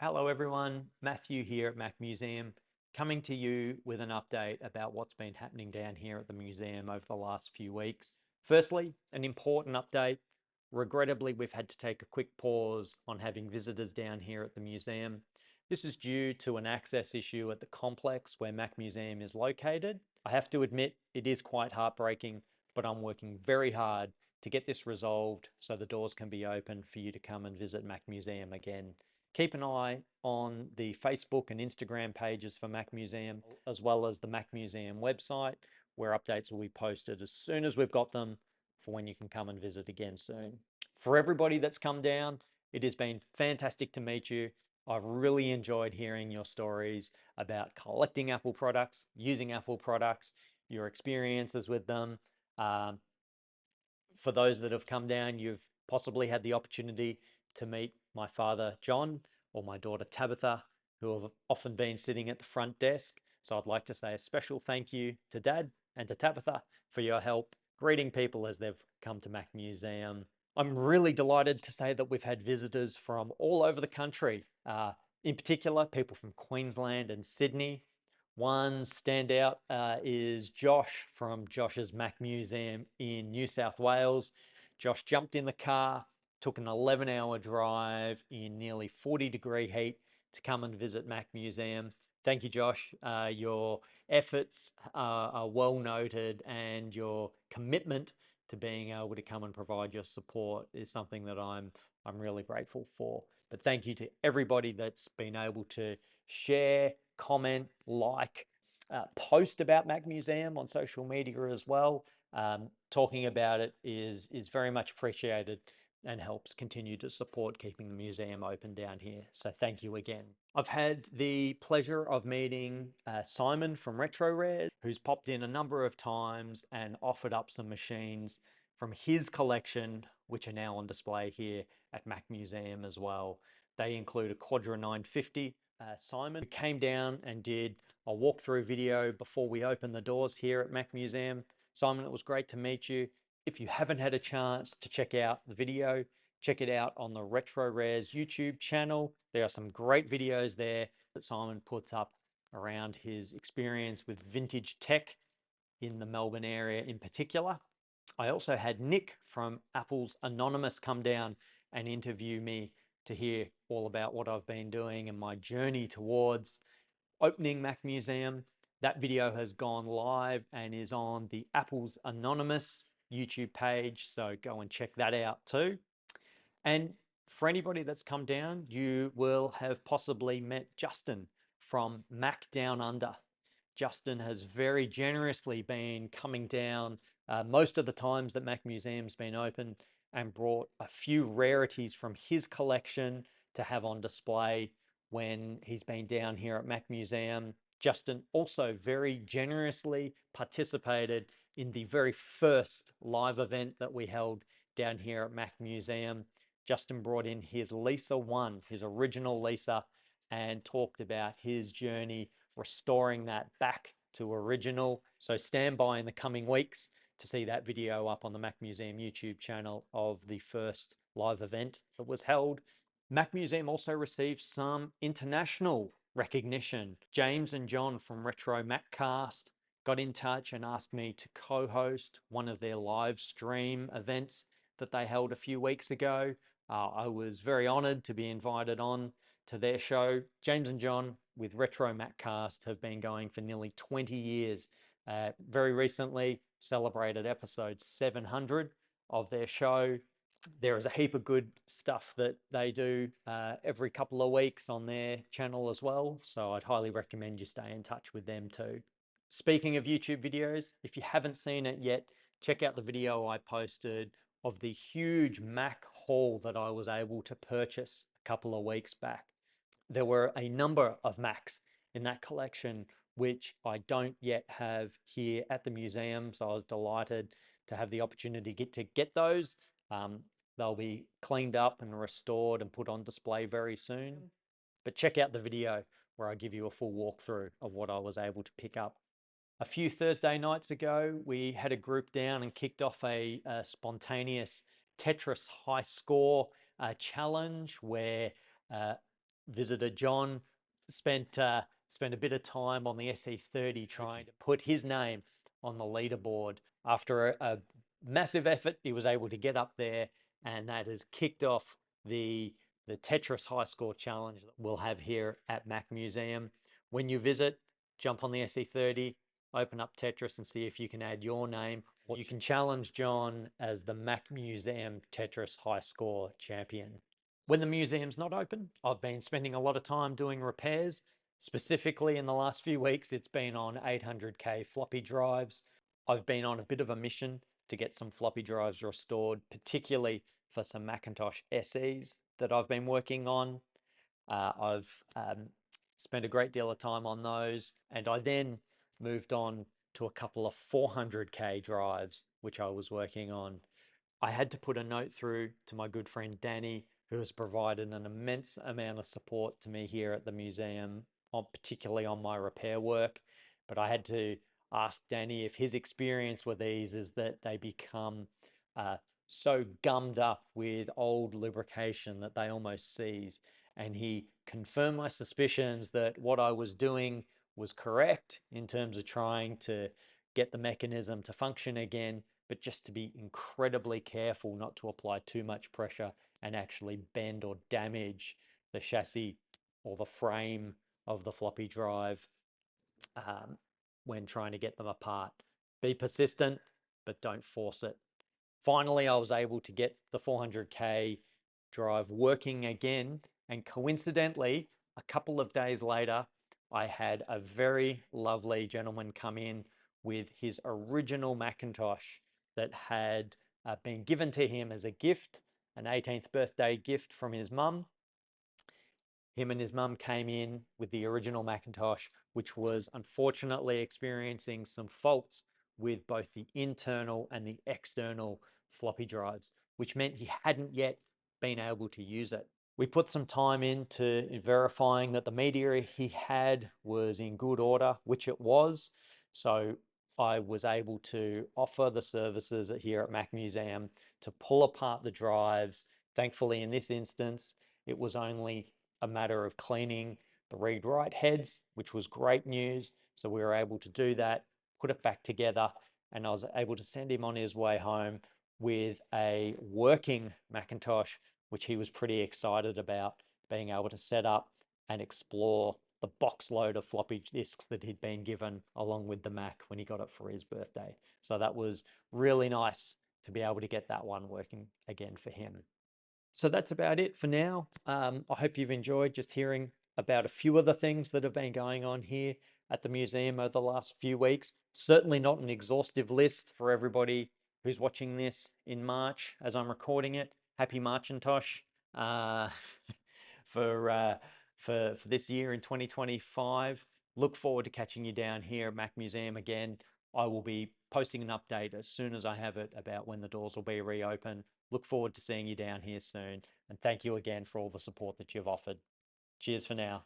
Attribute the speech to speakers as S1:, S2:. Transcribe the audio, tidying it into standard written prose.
S1: Hello everyone, Matthew here at Mac Museum, coming to you with an update about what's been happening down here at the museum over the last few weeks. Firstly, an important update. Regrettably, we've had to take a quick pause on having visitors down here at the museum. This is due to an access issue at the complex where Mac Museum is located. I have to admit, it is quite heartbreaking, but I'm working very hard to get this resolved so the doors can be open for you to come and visit Mac Museum again. Keep an eye on the Facebook and Instagram pages for Mac Museum, as well as the Mac Museum website, where updates will be posted as soon as we've got them for when you can come and visit again soon. For everybody that's come down, it has been fantastic to meet you. I've really enjoyed hearing your stories about collecting Apple products, using Apple products, your experiences with them. Um, for those that have come down, you've possibly had the opportunity to meet my father, John, or my daughter, Tabitha, who have often been sitting at the front desk. So I'd like to say a special thank you to Dad and to Tabitha for your help greeting people as they've come to Mac Museum. I'm really delighted to say that we've had visitors from all over the country, in particular, people from Queensland and Sydney. One standout is Josh from Josh's Mac Museum in New South Wales. Josh jumped in the car, took an 11-hour drive in nearly 40-degree heat to come and visit Mac Museum. Thank you, Josh. Your efforts are well noted, and your commitment to being able to come and provide your support is something that I'm really grateful for. But thank you to everybody that's been able to share, comment, like, post about Mac Museum on social media as well. Talking about it is very much appreciated and helps continue to support keeping the museum open down here. So thank you again. I've had the pleasure of meeting Simon from RetroRare, who's popped in a number of times and offered up some machines from his collection, which are now on display here at Mac Museum as well. They include a Quadra 950. Simon came down and did a walkthrough video before we opened the doors here at Mac Museum. Simon, it was great to meet you. If you haven't had a chance to check out the video, check it out on the RetroRares YouTube channel. There are some great videos there that Simon puts up around his experience with vintage tech in the Melbourne area in particular. I also had Nick from Apple's Anonymous come down and interview me to hear all about what I've been doing and my journey towards opening Mac Museum. That video has gone live and is on the Apple's Anonymous YouTube page, so go and check that out too. And for anybody that's come down, you will have possibly met Justin from Mac Down Under. Justin has very generously been coming down most of the times that Mac Museum's been open and brought a few rarities from his collection to have on display when he's been down here at Mac Museum. Justin also very generously participated in the very first live event that we held down here at Mac Museum. Justin brought in his Lisa 1, his original Lisa, and talked about his journey restoring that back to original. So stand by in the coming weeks to see that video up on the Mac Museum YouTube channel of the first live event that was held. Mac Museum also received some international recognition. James and John from Retro Maccast got in touch and asked me to co-host one of their live stream events that they held a few weeks ago. I was very honored to be invited on to their show. James and John with Retro Maccast have been going for nearly 20 years. Very recently celebrated episode 700 of their show. There is a heap of good stuff that they do every couple of weeks on their channel as well. So I'd highly recommend you stay in touch with them too. Speaking of YouTube videos, if you haven't seen it yet, check out the video I posted of the huge Mac haul that I was able to purchase a couple of weeks back. There were a number of Macs in that collection, which I don't yet have here at the museum. So I was delighted to have the opportunity to get those. They'll be cleaned up and restored and put on display very soon. But check out the video where I give you a full walkthrough of what I was able to pick up. A few Thursday nights ago, we had a group down and kicked off a spontaneous Tetris high score challenge where visitor John spent spent a bit of time on the SE30 trying to put his name on the leaderboard. After a massive effort, he was able to get up there, and that has kicked off the Tetris High Score Challenge that we'll have here at Mac Museum. When you visit, jump on the SE30, open up Tetris and see if you can add your name, or you can challenge John as the Mac Museum Tetris High Score Champion. When the museum's not open, I've been spending a lot of time doing repairs. Specifically, in the last few weeks, it's been on 800K floppy drives. I've been on a bit of a mission to get some floppy drives restored, particularly for some Macintosh SEs that I've been working on. I've spent a great deal of time on those, and I then moved on to a couple of 400K drives, which I was working on. I had to put a note through to my good friend Danny, who has provided an immense amount of support to me here at the museum, particularly on my repair work. But I had to ask Danny if his experience with these is that they become so gummed up with old lubrication that they almost seize. And he confirmed my suspicions that what I was doing was correct in terms of trying to get the mechanism to function again, but just to be incredibly careful not to apply too much pressure and actually bend or damage the chassis or the frame of the floppy drive when trying to get them apart. Be persistent, but don't force it. Finally, I was able to get the 400K drive working again, and coincidentally, a couple of days later, I had a very lovely gentleman come in with his original Macintosh that had been given to him as a gift, an 18th birthday gift from his mum. Him and his mum came in with the original Macintosh, which was unfortunately experiencing some faults with both the internal and the external floppy drives, which meant he hadn't yet been able to use it. We put some time into verifying that the media he had was in good order, which it was. So I was able to offer the services here at Mac Museum to pull apart the drives. Thankfully, in this instance, it was only a matter of cleaning the read-write heads, which was great news. So we were able to do that, put it back together, and I was able to send him on his way home with a working Macintosh, which he was pretty excited about being able to set up and explore the box load of floppy disks that he'd been given along with the Mac when he got it for his birthday. So that was really nice to be able to get that one working again for him. So that's about it for now. I hope you've enjoyed just hearing about a few of the things that have been going on here at the museum over the last few weeks. Certainly not an exhaustive list for everybody who's watching this in March as I'm recording it. Happy Marcintosh for this year in 2025. Look forward to catching you down here at Mac Museum again. I will be posting an update as soon as I have it about when the doors will be reopened. Look forward to seeing you down here soon. And thank you again for all the support that you've offered. Cheers for now.